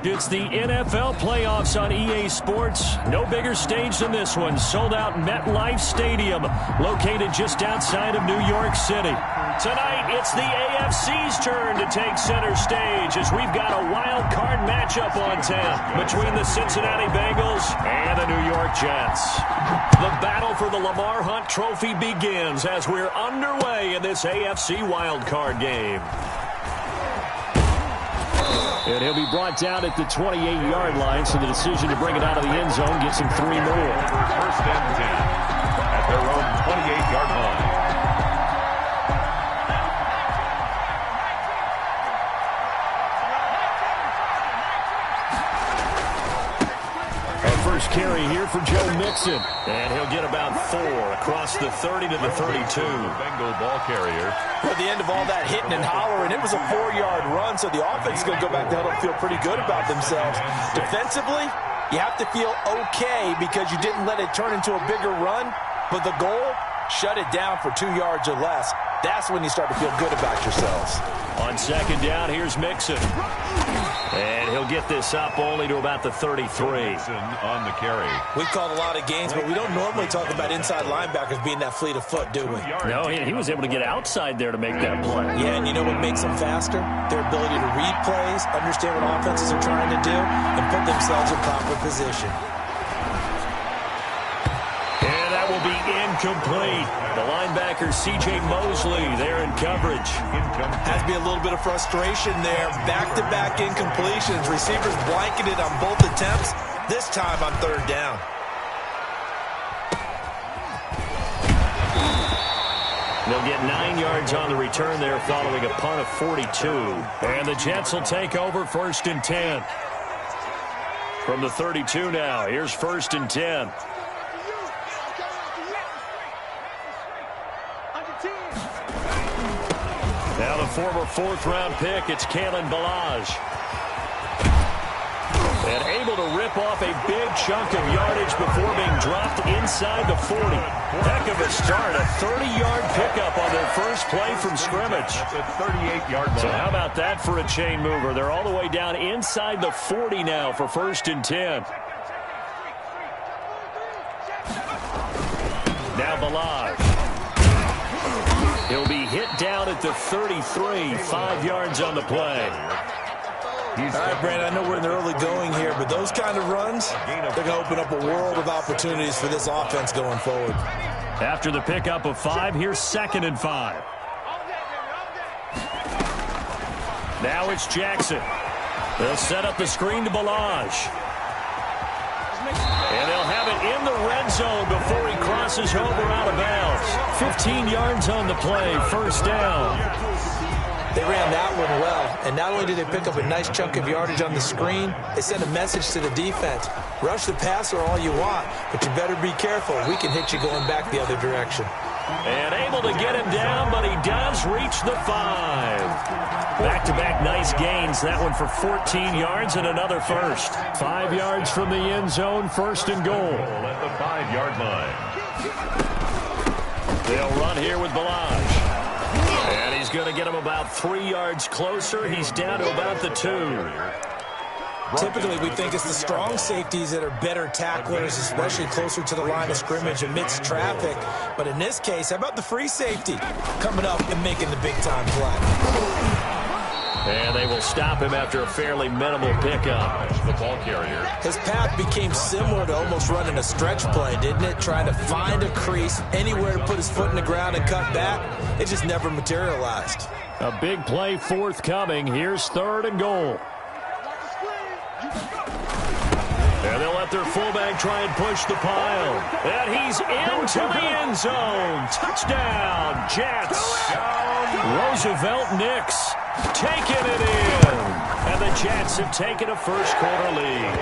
It's the NFL playoffs on EA Sports. No bigger stage than this one. Sold out MetLife Stadium, located just outside of New York City. Tonight, it's the AFC's turn to take center stage as we've got a wild card matchup on tap between the Cincinnati Bengals and the New York Jets. The battle for the Lamar Hunt Trophy begins as we're underway in this AFC wild card game. And he'll be brought down at the 28-yard line, so the decision to bring it out of the end zone gets him 3 more. First and 10 at their own 28-yard line. First carry here for Joe Mixon. And he'll get about 4 across the 30 to the 32. Bengal ball carrier. At the end of all that hitting and hollering, it was a 4-yard run, so the offense is going to go back down and feel pretty good about themselves. Defensively, you have to feel okay because you didn't let it turn into a bigger run, but the goal, shut it down for 2 yards or less. That's when you start to feel good about yourselves. On second down, here's Mixon. And he'll get this up only to about the 33. Mixon on the carry. We've called a lot of games, but we don't normally talk about inside linebackers being that fleet of foot, do we? No, he was able to get outside there to make that play. Yeah, and you know what makes them faster? Their ability to read plays, understand what offenses are trying to do, and put themselves in proper position. And that will be incomplete. The linebacker, C.J. Mosley, there in coverage. Has to be a little bit of frustration there. Back-to-back incompletions. Receivers blanketed on both attempts. This time on third down. They'll get 9 yards on the return there following a punt of 42. And the Jets will take over first and 10. From the 32 now, here's first and 10. Now the former 4th-round pick, it's Kalen Ballage. And able to rip off a big chunk of yardage before being dropped inside the 40. Heck of a start, a 30-yard pickup on their first play from scrimmage. That's a 38-yard line. So how about that for a chain mover? They're all the way down inside the 40 now for first and 10. Now Ballage. He'll be hit down at the 33, 5 yards on the play. All right, Brandon, I know we're in the early going here, but those kind of runs, they're going to open up a world of opportunities for this offense going forward. After the pickup of 5, here's second and 5. Now it's Jackson. They'll set up the screen to Ballage. And they'll have it in the red zone before he crosses over out of bounds. 15 yards on the play, first down. They ran that one well, and not only did they pick up a nice chunk of yardage on the screen, they sent a message to the defense. Rush the passer all you want, but you better be careful. We can hit you going back the other direction. And able to get him down, but he does reach the 5. Back-to-back nice gains. That one for 14 yards and another first. 5 yards from the end zone, first and goal. At the 5-yard line. They'll run here with Ballage. And he's going to get him about 3 yards closer. He's down to about the 2. Typically, we think it's the strong safeties that are better tacklers, especially closer to the line of scrimmage amidst traffic. But in this case, how about the free safety coming up and making the big-time play? And they will stop him after a fairly minimal pickup. The ball carrier. His path became similar to almost running a stretch play, didn't it? Trying to find a crease, anywhere to put his foot in the ground and cut back. It just never materialized. A big play forthcoming. Here's third and goal. And they'll let their fullback try and push the pile. And he's into the end zone. Touchdown, Jets. Roosevelt Nix taking it in. And the Jets have taken a first-quarter lead.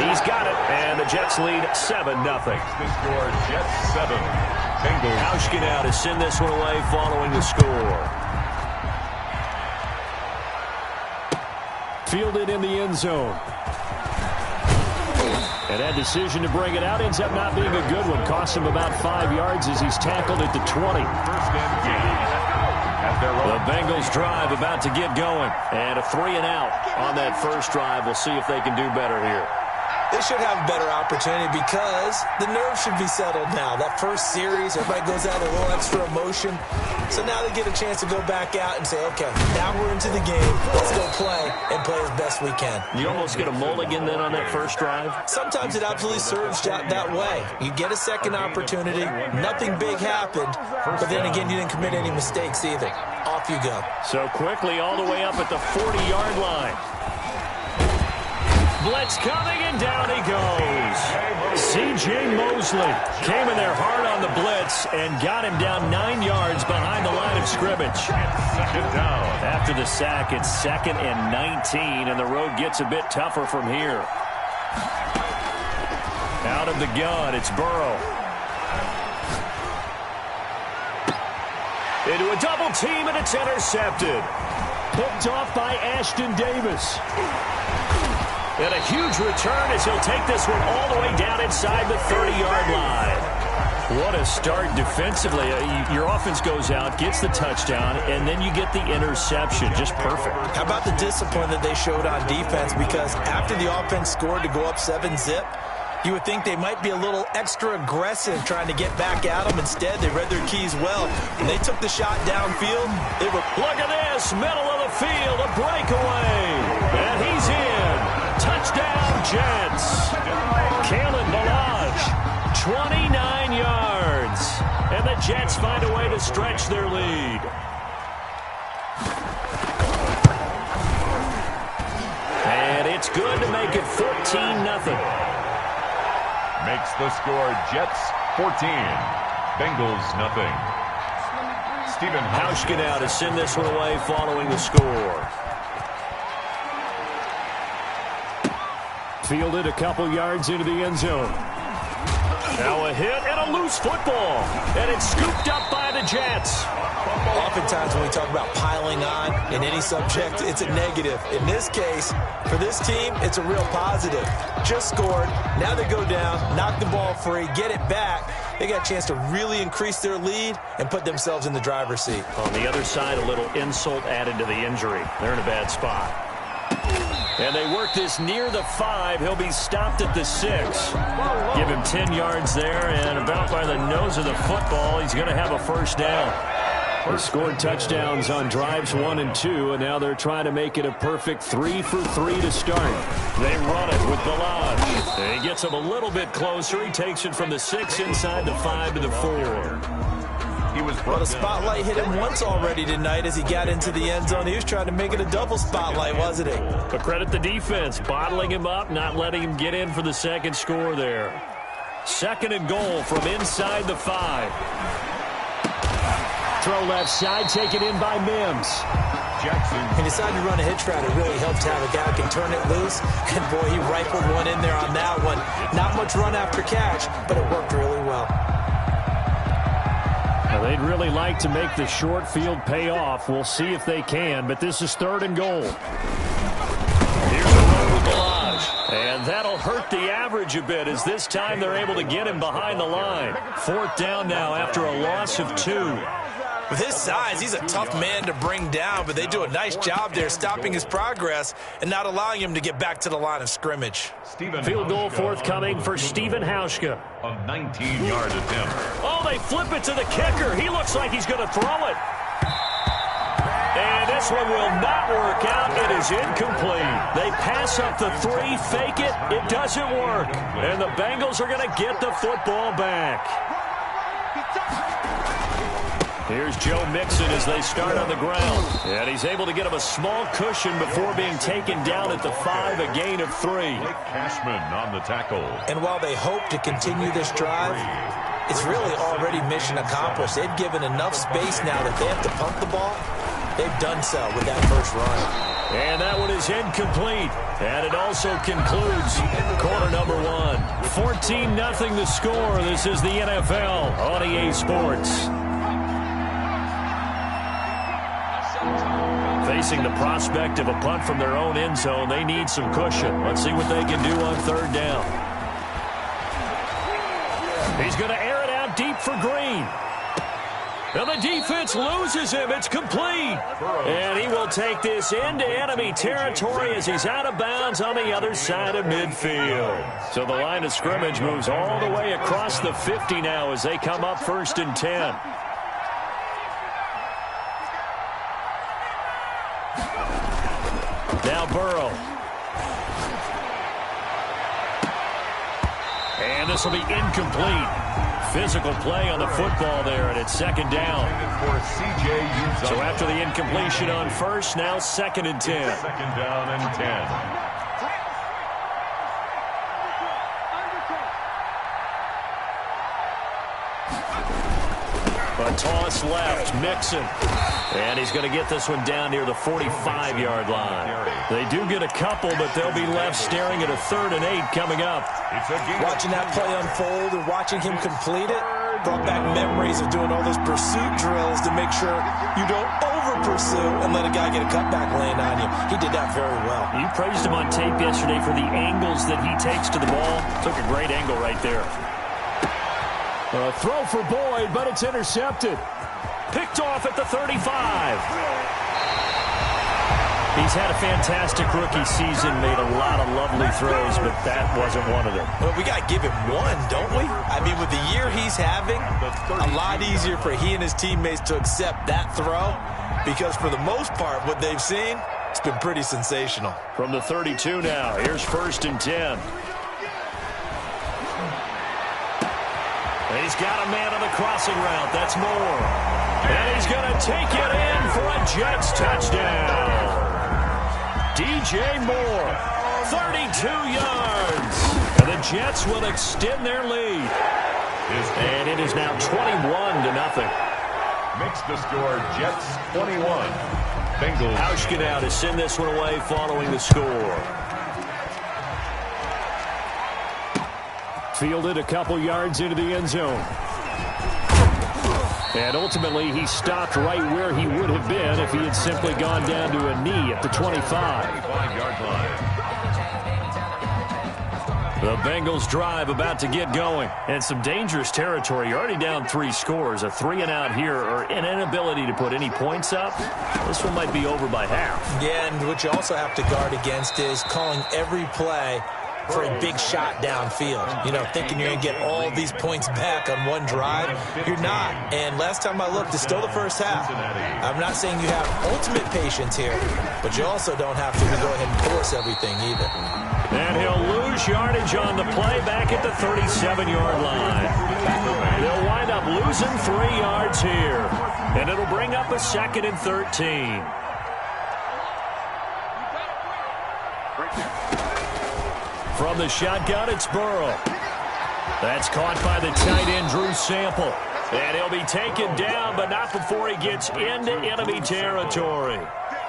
He's got it, and the Jets lead 7-0. The score, Jets 7. Bengals. Hauschka now to send this one away following the score. Fielded in the end zone. And that decision to bring it out ends up not being a good one. Costs him about 5 yards as he's tackled at the 20. First and 10 at their own. The Bengals drive about to get going. And a 3-and-out on that first drive. We'll see if they can do better here. They should have a better opportunity because the nerves should be settled now. That first series, everybody goes out with a little extra emotion. So now they get a chance to go back out and say, okay, now we're into the game. Let's go play and play as best we can. You almost get a mulligan then on that first drive? Sometimes it absolutely serves that way. You get a second opportunity. Nothing big happened. But then again, you didn't commit any mistakes either. Off you go. So quickly all the way up at the 40-yard line. Blitz coming, and down he goes. C.J. Mosley came in there hard on the blitz and got him down 9 yards behind the line of scrimmage. Second down. After the sack, it's 2nd and 19, and the road gets a bit tougher from here. Out of the gun, it's Burrow. Into a double team, and it's intercepted. Picked off by Ashton Davis. And a huge return as he'll take this one all the way down inside the 30-yard line. What a start defensively. Your offense goes out, gets the touchdown, and then you get the interception. Just perfect. How about the discipline that they showed on defense? Because after the offense scored to go up 7-zip, you would think they might be a little extra aggressive trying to get back at them. Instead, they read their keys well. When they took the shot downfield, they were... Look at this, middle of the field, a breakaway. And he's in. Touchdown, Jets. Kalen Ballage, 29 yards. And the Jets find a way to stretch their lead. And it's good to make it 14-0. Makes the score Jets 14, Bengals nothing. Stephen Hauschka now to send this one away following the score. Fielded a couple yards into the end zone. Now a hit and a loose football. And it's scooped up by the Jets. Oftentimes when we talk about piling on in any subject, it's a negative. In this case, for this team, it's a real positive. Just scored. Now they go down, knock the ball free, get it back. They got a chance to really increase their lead and put themselves in the driver's seat. On the other side, a little insult added to the injury. They're in a bad spot. And they work this near the 5. He'll be stopped at the 6. Give him 10 yards there, and about by the nose of the football, he's going to have a first down. They scored touchdowns on drives 1 and 2, and now they're trying to make it a perfect 3 for 3 to start. They run it with Ballage. He gets him a little bit closer. He takes it from the 6 inside the 5 to the 4. Well, the spotlight hit him once already tonight as he got into the end zone. He was trying to make it a double spotlight, wasn't he? But credit the defense, bottling him up, not letting him get in for the second score there. 2nd and goal from inside the 5. Throw left side, taken in by Mims. Jackson. He decided to run a hitch route. It really helped to have a guy who can turn it loose. And, boy, he rifled one in there on that one. Not much run after catch, but it worked really well. Well, they'd really like to make the short field pay off. We'll see if they can, but this is 3rd and goal. Here's a run with Ballage. And that'll hurt the average a bit as this time they're able to get him behind the line. 4th down now after a loss of 2. With his size, he's a tough man to bring down, but they do a nice job there stopping his progress and not allowing him to get back to the line of scrimmage. Field goal forthcoming for Stephen Hauschka. A 19-yard attempt. Oh, they flip it to the kicker. He looks like he's going to throw it. And this one will not work out. It is incomplete. They pass up the 3, fake it. It doesn't work. And the Bengals are going to get the football back. Here's Joe Mixon as they start on the ground. And he's able to get him a small cushion before being taken down at the 5, a gain of 3. Cashman on the tackle. And while they hope to continue this drive, it's really already mission accomplished. They've given enough space now that they have to punt the ball. They've done so with that first run. And that one is incomplete. And it also concludes quarter number 1. 14-0 the score. This is the NFL on EA Sports. Facing the prospect of a punt from their own end zone, they need some cushion. Let's see what they can do on 3rd down. He's going to air it out deep for Green. And the defense loses him. It's complete. And he will take this into enemy territory as he's out of bounds on the other side of midfield. So the line of scrimmage moves all the way across the 50 now as they come up 1st and 10. Now Burrow. And this will be incomplete. Physical play on the football there, and it's 2nd down. So after the incompletion on 1st, now 2nd and 10. 2nd down and 10. A toss left, Mixon. And he's going to get this one down near the 45-yard line. They do get a couple, but they'll be left staring at a 3rd and 8 coming up. Watching that play unfold and watching him complete it brought back memories of doing all those pursuit drills to make sure you don't over-pursue and let a guy get a cutback lane on you. He did that very well. You praised him on tape yesterday for the angles that he takes to the ball. Took a great angle right there. A throw for Boyd, but it's intercepted. Picked off at the 35. He's had a fantastic rookie season, made a lot of lovely throws, but that wasn't one of them. Well, we got to give him one, don't we? I mean, with the year he's having, a lot easier for he and his teammates to accept that throw because for the most part, what they've seen, it's been pretty sensational. From the 32 now, here's 1st and 10. And he's got a man on the crossing route. That's Moore. And he's going to take it in for a Jets touchdown. DJ Moore, 32 yards. And the Jets will extend their lead. And it is now 21-0. Makes the score Jets 21. Bengals. Hauschka now to send this one away following the score. Fielded a couple yards into the end zone. And ultimately, he stopped right where he would have been if he had simply gone down to a knee at the 25. 25-yard line. The Bengals drive about to get going. And some dangerous territory. You're already down 3 scores. A 3-and-out here or an inability to put any points up. This one might be over by half. Yeah, and what you also have to guard against is calling every play for a big shot downfield. You know, thinking you're going to get all these points back on one drive. You're not. And last time I looked, it's still the first half. I'm not saying you have ultimate patience here, but you also don't have to go ahead and force everything either. And he'll lose yardage on the play back at the 37-yard line. They'll wind up losing 3 yards here. And it'll bring up a 2nd and 13. From the shotgun, it's Burrow. That's caught by the tight end, Drew Sample. And he'll be taken down, but not before he gets into enemy territory.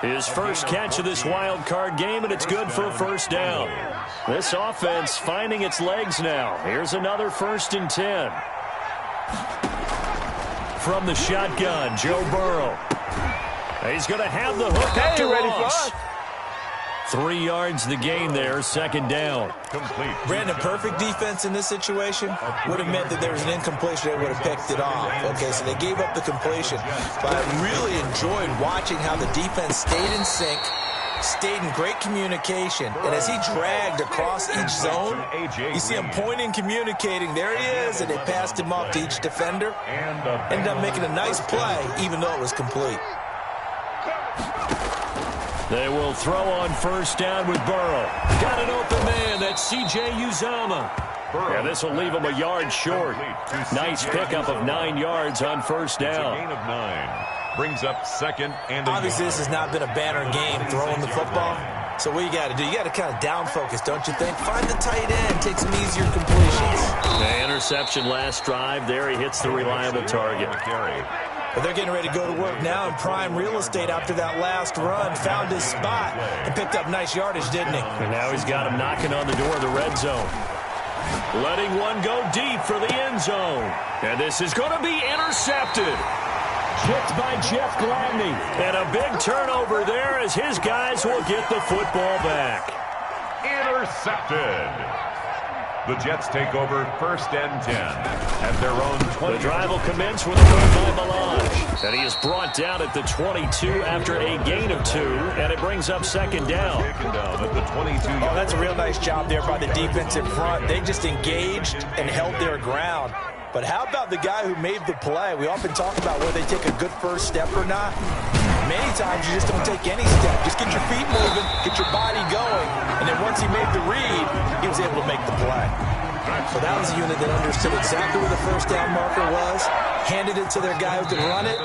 His first catch of this wild card game, and it's good for a 1st down. This offense finding its legs now. Here's another 1st and 10. From the shotgun, Joe Burrow. He's going to have the hook up to Ross. 3 yards the gain there, 2nd down. Complete. Brandon, perfect defense in this situation would have meant that there was an incompletion. They would have picked it off. Okay, so they gave up the completion. But I really enjoyed watching how the defense stayed in sync, stayed in great communication. And as he dragged across each zone, you see him pointing, communicating. There he is, and they passed him off to each defender. Ended up making a nice play, even though it was complete. They will throw on 1st down with Burrow. Got an open man. That's C.J. Uzomah. Yeah, this will leave him a yard short. Nice pickup of 9 yards on 1st down. Gain of 9. Brings up 2nd and obviously, this has not been a banner game throwing the football. So what you got to do, you got to kind of down focus, don't you think? Find the tight end, take some easier completions. The interception last drive. There he hits the reliable target. But they're getting ready to go to work now in prime real estate after that last run. Found his spot and picked up nice yardage, didn't he? And now he's got him knocking on the door of the red zone. Letting one go deep for the end zone. And this is going to be intercepted. Picked by Jeff Gladney. And a big turnover there as his guys will get the football back. Intercepted. The Jets take over 1st and 10 at their own 20. The drive will commence with a run by Melange. And he is brought down at the 22 after a gain of 2, and it brings up 2nd down. At the 22. Oh, that's a real nice job there by the defensive front. They just engaged and held their ground. But how about the guy who made the play? We often talk about whether they take a good first step or not. Many times you just don't take any step. Just get your feet moving, get your body going, and then once he made the read, he was able to make the play. So that was a unit that understood exactly where the first down marker was, handed it to their guy who could run it,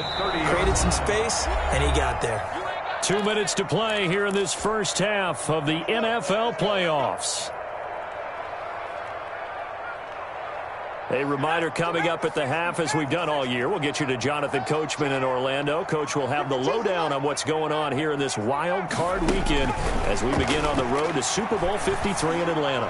created some space, and he got there. 2 minutes to play here in this first half of the NFL playoffs. A reminder coming up at the half, as we've done all year. We'll get you to Jonathan Coachman in Orlando. Coach will have the lowdown on what's going on here in this wild card weekend as we begin on the road to Super Bowl 53 in Atlanta.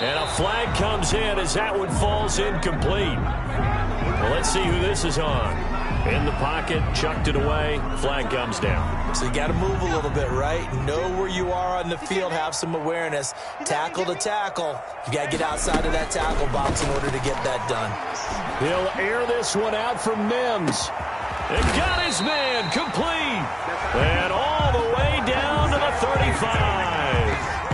And a flag comes in as that one falls incomplete. Well, let's see who this is on. In the pocket, chucked it away, flag comes down. So you got to move a little bit, right? Know where you are on the field, have some awareness. Tackle to tackle. You got to get outside of that tackle box in order to get that done. He'll air this one out for Mims. And got his man complete. And all the way down to the 35.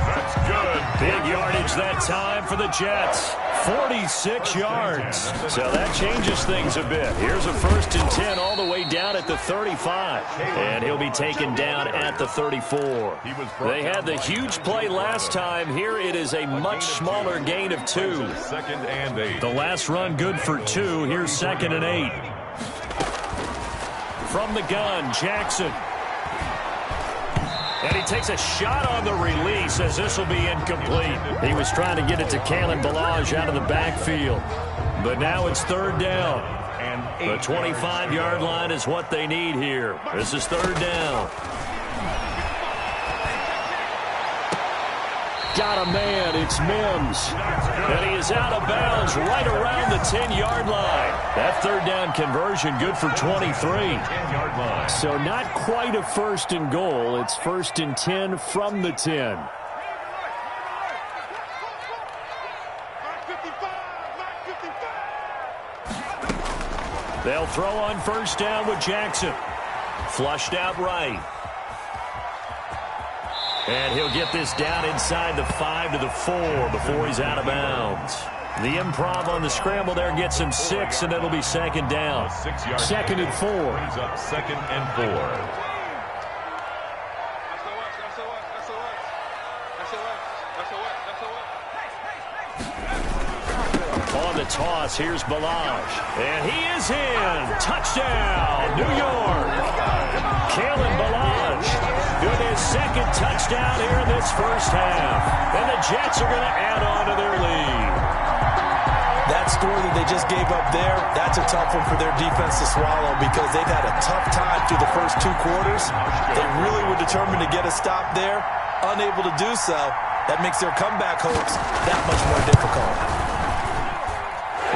That's good. Big yardage that time for the Jets. 46 yards. So that changes things a bit. Here's a 1st and 10 all the way down at the 35. And he'll be taken down at the 34. They had the huge play last time. Here it is a much smaller gain of 2. 2nd and 8. The last run good for 2. Here's 2nd and 8. From the gun, Jackson. And he takes a shot on the release as this will be incomplete. He was trying to get it to Kalen Ballage out of the backfield. But now it's 3rd down. The 25-yard line is what they need here. This is 3rd down. Got a man. It's Mims. And he is out of bounds right around the 10-yard line. That 3rd down conversion good for 23. 10-yard line. So not quite a 1st and goal. It's 1st and 10 from the 10. They'll throw on 1st down with Jackson. Flushed out right. And he'll get this down inside the 5 to the 4 before he's out of bounds. The improv on the scramble there gets him 6, and it'll be 2nd down. 2nd and 4. Brings up 2nd and 4. On the toss, here's Ballage. And he is in. Touchdown, New York. Kalen Ballage with his 2nd touchdown here in this first half. And the Jets are going to add on to their lead. That score that they just gave up there, that's a tough one for their defense to swallow because they've had a tough time through the first 2 quarters. They really were determined to get a stop there. Unable to do so. That makes their comeback hopes that much more difficult.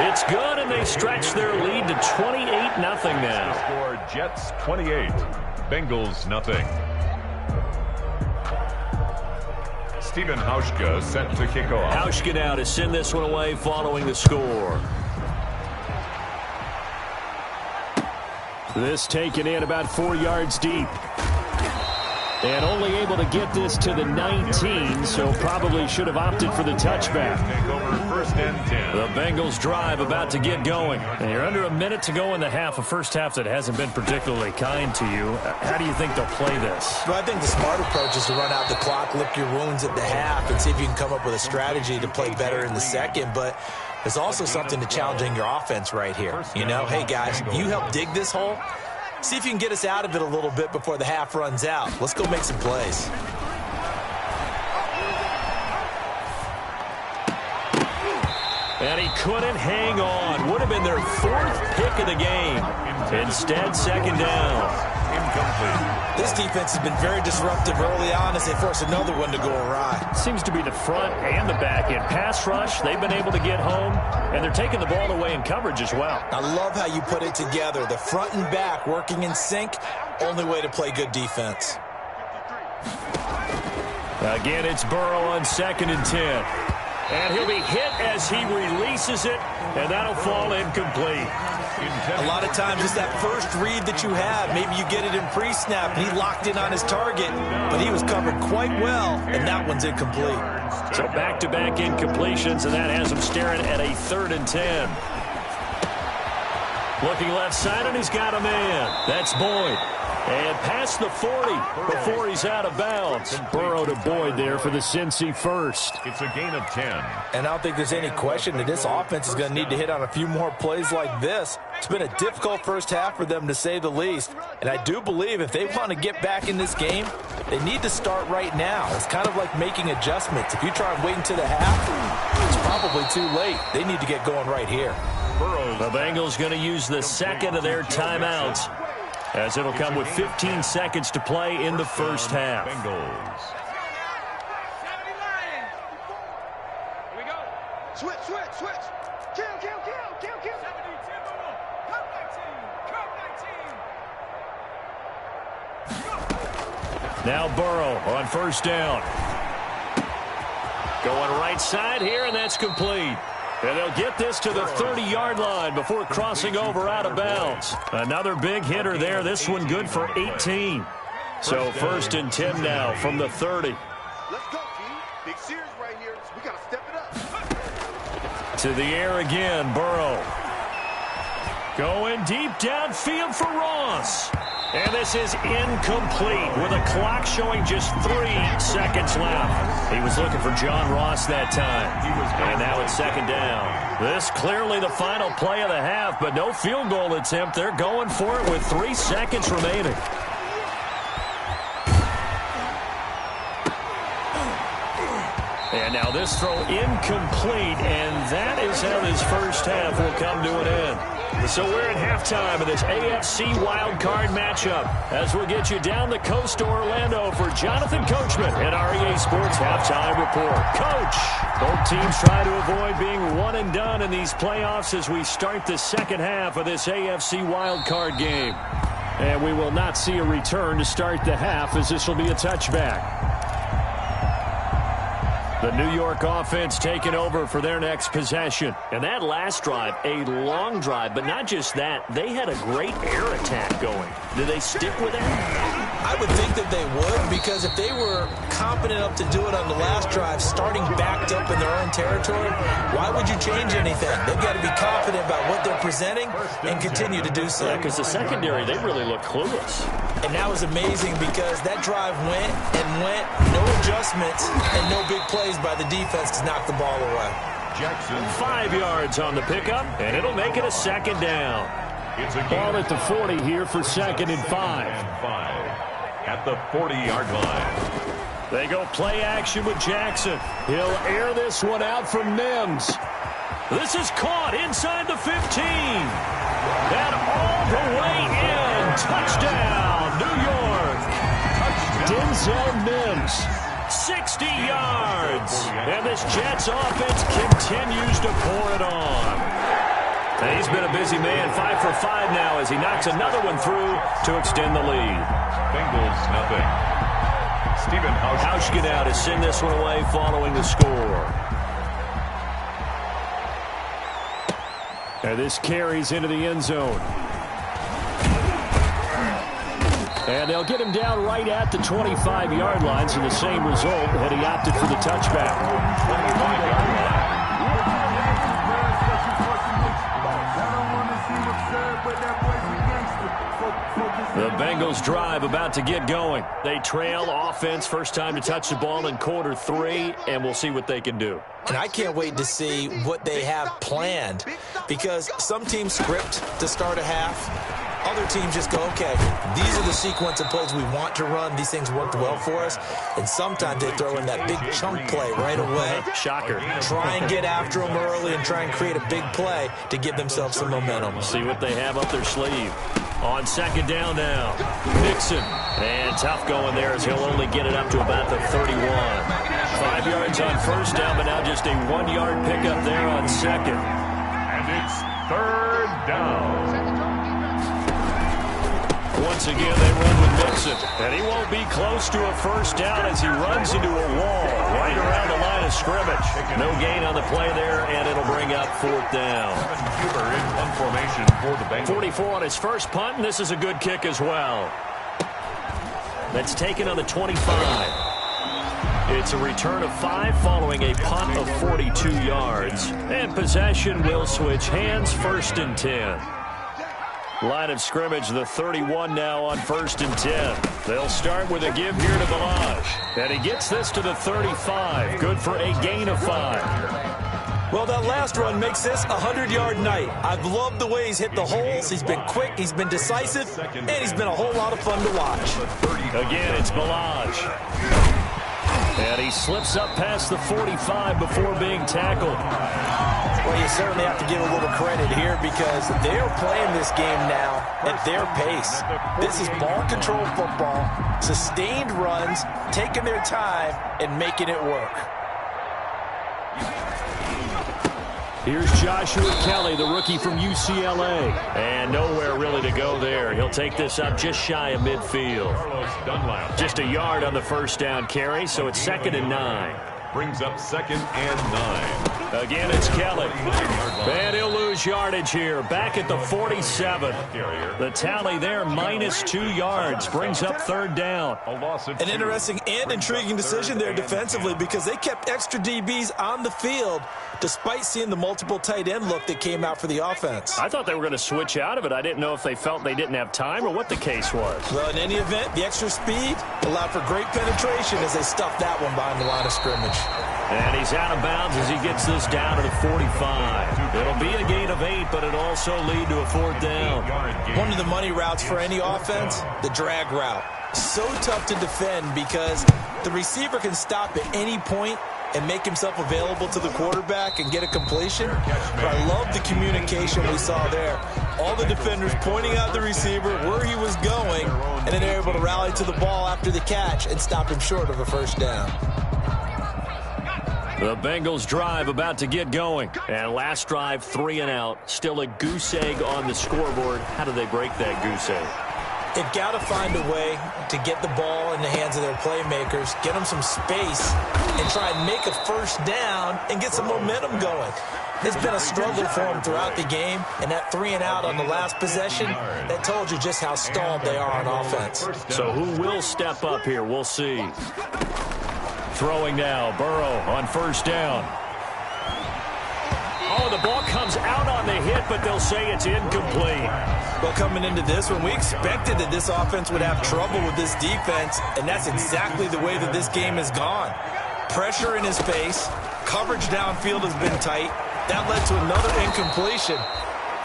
It's good, and they stretch their lead to 28-0 now. Score Jets 28, Bengals nothing. Stephen Hauschka set to kick off. Hauschka now to send this one away following the score. This taken in about 4 yards deep. And only able to get this to the 19, so probably should have opted for the touchback. Take over 1st and 10. The Bengals drive about to get going. And you're under a minute to go in the half, a first half that hasn't been particularly kind to you. How do you think they'll play this? Well, I think the smart approach is to run out the clock, lick your wounds at the half, and see if you can come up with a strategy to play better in the second. But there's also something to challenging your offense right here. You know, hey, guys, you help dig this hole. See if you can get us out of it a little bit before the half runs out. Let's go make some plays. And he couldn't hang on. Would have been their 4th pick of the game. Instead, 2nd down. Incomplete. This defense has been very disruptive early on as they force another one to go awry. Seems to be the front and the back end. Pass rush, they've been able to get home, and they're taking the ball away in coverage as well. I love how you put it together. The front and back working in sync, only way to play good defense. Again, it's Burrow on 2nd and 10. And he'll be hit as he releases it, and that'll fall incomplete. A lot of times it's that first read that you have. Maybe you get it in pre-snap, and he locked in on his target, but he was covered quite well, and that one's incomplete. So back-to-back incompletions, and that has him staring at a 3rd and 10. Looking left side, and he's got a man. That's Boyd. And past the 40 before he's out of bounds. Burrow to Boyd there for the Cincy first. It's a gain of 10. And I don't think there's any question that this offense is going to need to hit on a few more plays like this. It's been a difficult first half for them, to say the least. And I do believe if they want to get back in this game, they need to start right now. It's kind of like making adjustments. If you try and wait until the half, it's probably too late. They need to get going right here. The Bengals going to use the second of their timeouts, as it'll come with 15 seconds to play in the first half. Bengals. Here we go. Switch. Kill. 70, Come 19. Now Burrow on first down. Going right side here, and that's complete. And they'll get this to the 30-yard line before crossing over out of bounds. Another big hitter there. This one good for 18. So 1st and 10 now from the 30. Let's go, G. Big series right here. We got to step it up. To the air again, Burrow. Going deep downfield for Ross. And this is incomplete with a clock showing just 3 seconds left. He was looking for John Ross that time. And now it's 2nd down. This clearly the final play of the half, but no field goal attempt. They're going for it with 3 seconds remaining. And now this throw incomplete, and that is how this first half will come to an end. So we're at halftime of this AFC wildcard matchup as we'll get you down the coast to Orlando for Jonathan Coachman and our EA Sports Halftime Report. Coach, both teams try to avoid being one and done in these playoffs as we start the second half of this AFC wildcard game. And we will not see a return to start the half, as this will be a touchback. The New York offense taking over for their next possession. And that last drive, a long drive, but not just that. They had a great air attack going. Do they stick with that? I would think that they would, because if they were competent enough to do it on the last drive, starting backed up in their own territory, why would you change anything? They've got to be confident about what they're presenting and continue to do so. Yeah, because the secondary, they really look clueless. And that was amazing because that drive went, no adjustments, and no big plays by the defense to knock the ball away. Jackson. 5 yards on the pickup, and it'll make it a 2nd down. It's a Ball at the 40 here for 2nd and 5. At the 40-yard line. They go play action with Jackson. He'll air this one out from Mims. This is caught inside the 15. And all the way in. Touchdown, New York. Denzel Mims. 60 yards. And this Jets offense continues to pour it on. And he's been a busy man. 5 for 5 now as he knocks another one through to extend the lead. Bengals nothing. Stephen Hauschka now to send this one away following the score. And this carries into the end zone. And they'll get him down right at the 25-yard line, so the same result had he opted for the touchback. 25-yard line. The Bengals drive about to get going. They trail offense, first time to touch the ball in quarter 3, and we'll see what they can do. And I can't wait to see what they have planned, because some teams script to start a half. Other teams just go, okay, these are the sequence of plays we want to run. These things worked well for us. And sometimes they throw in that big chunk play right away. Shocker. Try and get after them early and try and create a big play to give themselves some momentum. See what they have up their sleeve. On 2nd down now, Mixon. And tough going there as he'll only get it up to about the 31. 5 yards on first down, but now just a 1-yard pickup there on 2nd. And it's 3rd down. Once again, they run with Mixon. And he won't be close to a first down as he runs into a wall right around the line of scrimmage. No gain on the play there, and it'll bring up fourth down. Huber in punt formation for the Bengals. 44 on his first punt, and this is a good kick as well. That's taken on the 25. It's a return of 5 following a punt of 42 yards. And possession will switch hands, 1st and 10. Line of scrimmage, the 31 now on 1st and 10. They'll start with a give here to Ballage. And he gets this to the 35. Good for a gain of 5. Well, that last run makes this a 100-yard night. I've loved the way he's hit the holes. He's been quick, he's been decisive, and he's been a whole lot of fun to watch. Again, it's Ballage. And he slips up past the 45 before being tackled. Well, you certainly have to give a little credit here because they're playing this game now at their pace. This is ball control football, sustained runs, taking their time, and making it work. Here's Joshua Kelly, the rookie from UCLA. And nowhere really to go there. He'll take this up just shy of midfield. Just a yard on the first down carry, so it's 2nd and 9. Brings up 2nd and 9. Again, it's Kelly. And he'll lose yardage here. Back at the 47. The tally there, -2 yards. Brings up 3rd down. An interesting and intriguing decision there defensively because they kept extra DBs on the field despite seeing the multiple tight end look that came out for the offense. I thought they were going to switch out of it. I didn't know if they felt they didn't have time or what the case was. Well, in any event, the extra speed allowed for great penetration as they stuffed that one behind the line of scrimmage. And he's out of bounds as he gets this down to the 45. It'll be a gain of 8, but it'll also lead to a 4th down. One of the money routes for any offense, the drag route. So tough to defend because the receiver can stop at any point and make himself available to the quarterback and get a completion. But I love the communication we saw there. All the defenders pointing out the receiver where he was going, and then they're able to rally to the ball after the catch and stop him short of a first down. The Bengals drive about to get going. And last drive, 3 and out. Still a goose egg on the scoreboard. How do they break that goose egg? They've got to find a way to get the ball in the hands of their playmakers, get them some space, and try and make a first down and get some momentum going. It's been a struggle for them throughout the game, and that 3 and out on the last possession, that told you just how stalled they are on offense. So who will step up here? We'll see. Throwing now, Burrow on first down. Oh, the ball comes out on the hit, but they'll say it's incomplete. Well, coming into this one, we expected that this offense would have trouble with this defense, and that's exactly the way that this game has gone. Pressure in his face, coverage downfield has been tight. That led to another incompletion.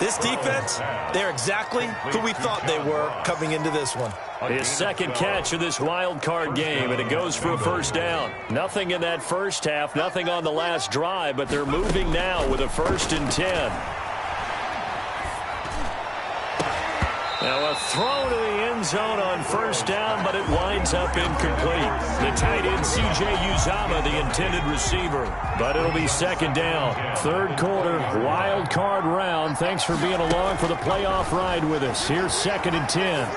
This defense, they're exactly who we thought they were coming into this one. His second catch of this wild card game, and it goes for a first down. Nothing in that first half, nothing on the last drive, but they're moving now with a 1st and 10. Now a throw to the end zone on first down, but it winds up incomplete. The tight end, C.J. Uzomah, the intended receiver. But it'll be 2nd down. 3rd quarter, wild card round. Thanks for being along for the playoff ride with us. Here's 2nd and 10.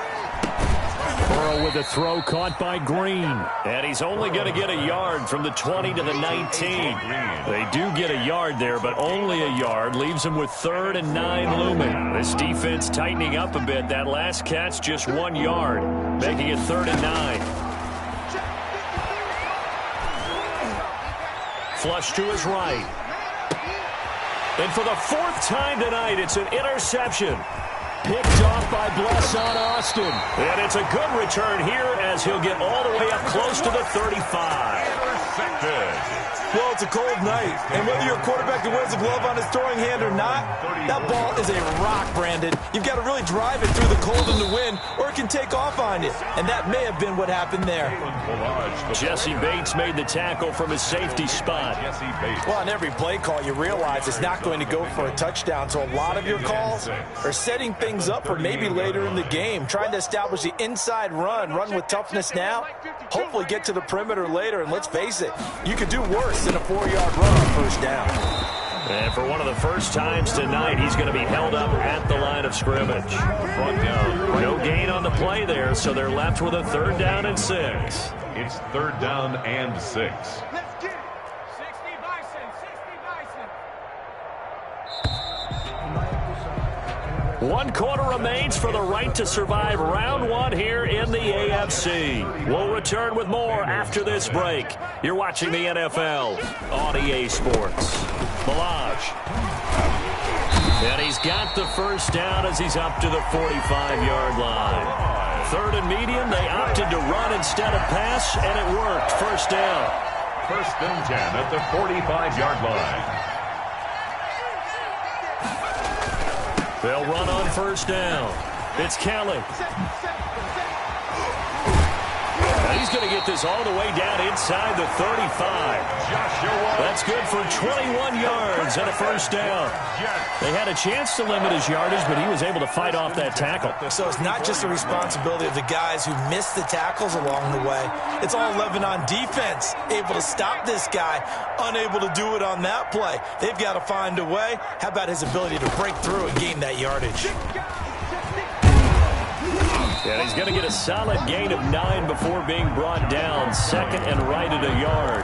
Burrow with a throw caught by Green. And he's only going to get a yard from the 20 to the 19. They do get a yard there, but only a yard. Leaves them with 3rd and 9 looming. This defense tightening up a bit. That last catch just 1 yard, making it 3rd and 9. Flush to his right. And for the 4th time tonight, it's an interception. Picked off by Blesson Austin. And it's a good return here as he'll get all the way up close to the 35. Well, it's a cold night, and whether you're a quarterback that wears a glove on his throwing hand or not, that ball is a rock, Brandon. You've got to really drive it through the cold and the wind, or it can take off on you. And that may have been what happened there. Jesse Bates made the tackle from his safety spot. Well, on every play call, you realize it's not going to go for a touchdown, so a lot of your calls are setting things up for maybe later in the game, trying to establish the inside run with toughness now, hopefully get to the perimeter later, and let's face it, you could do worse than a 4-yard run on first down. And for one of the first times tonight, he's going to be held up at the line of scrimmage. No gain on the play there, so they're left with a 3rd down and 6. It's 3rd down and 6. Let's get it. 60 Bison, 60 Bison. 1 quarter remains for the right to survive round 1 here in the AFC. We'll return with more after this break. You're watching the NFL on EA Sports. Balaj. And he's got the first down as he's up to the 45-yard line. 3rd and medium, they opted to run instead of pass, and it worked. First down. 1st and 10 at the 45-yard line. They'll run on first down. It's Kelly. Now he's going to get this all the way down inside the 35. That's good for 21 yards and a first down. They had a chance to limit his yardage, but he was able to fight off that tackle. So it's not just the responsibility of the guys who missed the tackles along the way. It's all 11 on defense, able to stop this guy, unable to do it on that play. They've got to find a way. How about his ability to break through and gain that yardage? And he's going to get a solid gain of 9 before being brought down. 2nd and right at a yard.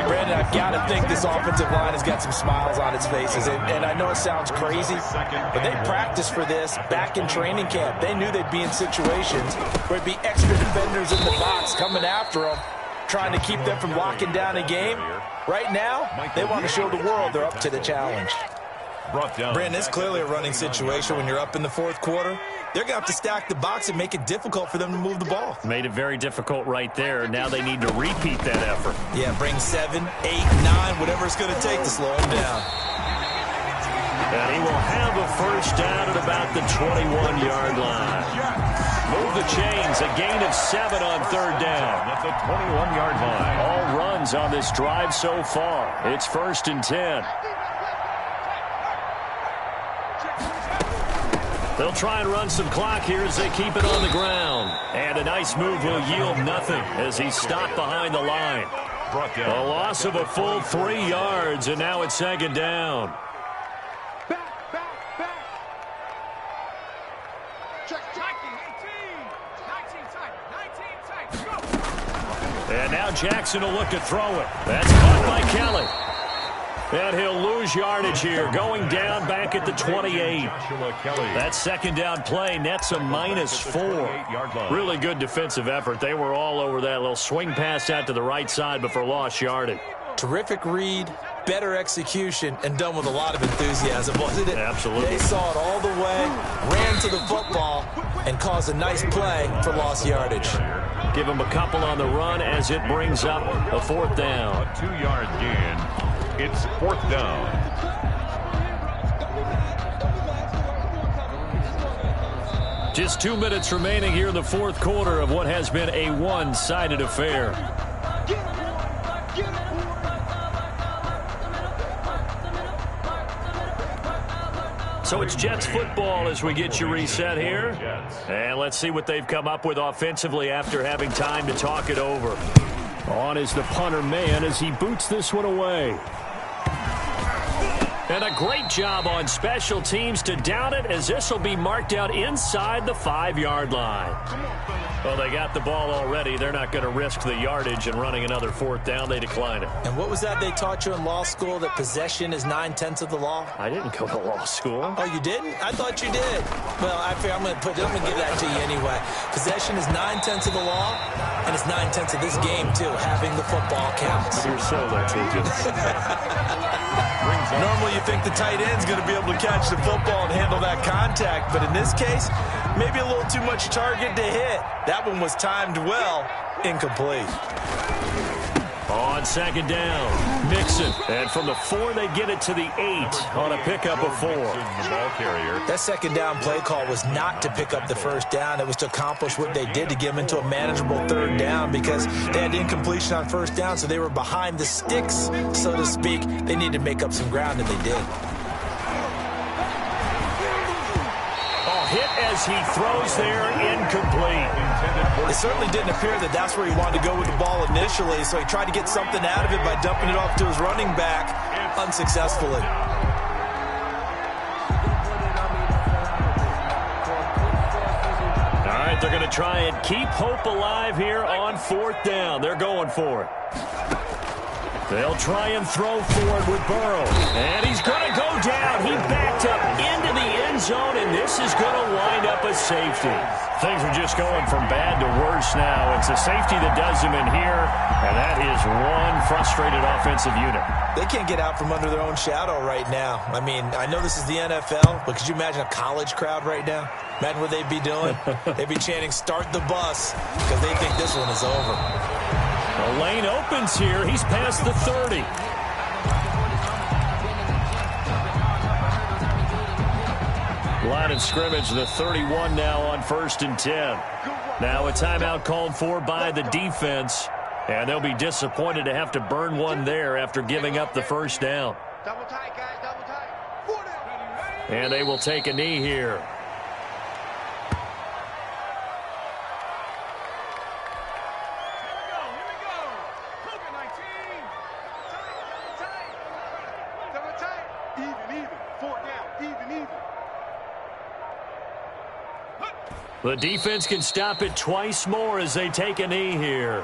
Brandon, I've got to think this offensive line has got some smiles on its faces. And I know it sounds crazy, but they practiced for this back in training camp. They knew they'd be in situations where it'd be extra defenders in the box coming after them, trying to keep them from locking down a game. Right now, they want to show the world they're up to the challenge. Brandon, it's clearly a running situation when you're up in the 4th quarter. They're going to have to stack the box and make it difficult for them to move the ball. Made it very difficult right there. Now they need to repeat that effort. Yeah, bring 7, 8, 9, whatever it's going to take to slow them down. And he will have a first down at about the 21-yard line. Move the chains, a gain of 7 on 3rd down. At the 21-yard line. All runs on this drive so far. It's 1st and 10. They'll try and run some clock here as they keep it on the ground. And a nice move will yield nothing as he's stopped behind the line. A loss of a full 3 yards, and now it's 2nd down. And now Jackson will look to throw it. That's caught by Kelly. And he'll lose yardage here, going down back at the 28. That 2nd down play nets a -4. Really good defensive effort. They were all over that little swing pass out to the right side, but for lost yardage. Terrific read, better execution, and done with a lot of enthusiasm, wasn't it? Absolutely. They saw it all the way, ran to the football, and caused a nice play for lost yardage. Give him a couple on the run as it brings up a 4th down. A 2-yard gain. It's 4th down. Just 2 minutes remaining here in the 4th quarter of what has been a one-sided affair. So it's Jets football as we get you reset here. And let's see what they've come up with offensively after having time to talk it over. On is the punter man as he boots this one away. And a great job on special teams to down it as this will be marked out inside the 5-yard line. Well, they got the ball already. They're not going to risk the yardage and running another 4th down. They decline it. And what was that they taught you in law school, that possession is 9/10 of the law? I didn't go to law school. Oh, you didn't? I thought you did. Well, I'm going to give that to you anyway. Possession is 9/10 of the law, and it's 9/10 of this game, too. Having the football counts. You're so litigious. Normally you think the tight end's going to be able to catch the football and handle that contact, but in this case, maybe a little too much target to hit. That one was timed well, incomplete. On 2nd down, Mixon. And from the 4, they get it to the 8 on a pickup of 4. That 2nd down play call was not to pick up the first down. It was to accomplish what they did, to get them into a manageable 3rd down, because they had incompletion on first down, so they were behind the sticks, so to speak. They needed to make up some ground, and they did. Hit as he throws there, incomplete. It certainly didn't appear that that's where he wanted to go with the ball initially, so he tried to get something out of it by dumping it off to his running back unsuccessfully. All right, they're going to try and keep hope alive here on 4th down. They're going for it. They'll try and throw forward with Burrow. And he's going to go down. He backed up into the end zone, and this is going to wind up a safety. Things are just going from bad to worse now. It's a safety that does him in here, and that is one frustrated offensive unit. They can't get out from under their own shadow right now. I mean, I know this is the NFL, but could you imagine a college crowd right now? Imagine what they'd be doing. They'd be chanting, "Start the bus," because they think this one is over. The lane opens here. He's past the 30. Line of scrimmage, the 31 now on 1st and 10. Now a timeout called for by the defense. And they'll be disappointed to have to burn one there after giving up the first down. Double tight, guys, double tight. And they will take a knee here. The defense can stop it twice more as they take a knee here.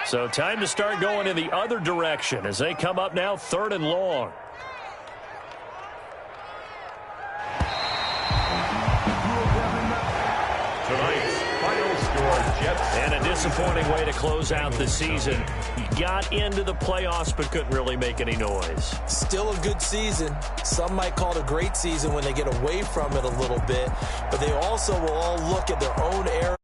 So time to start going in the other direction as they come up now 3rd and long. Tonight's final score, Jets. And a disappointing way to close out the season. Got into the playoffs but couldn't really make any noise. Still a good season. Some might call it a great season when they get away from it a little bit, but they also will all look at their own area.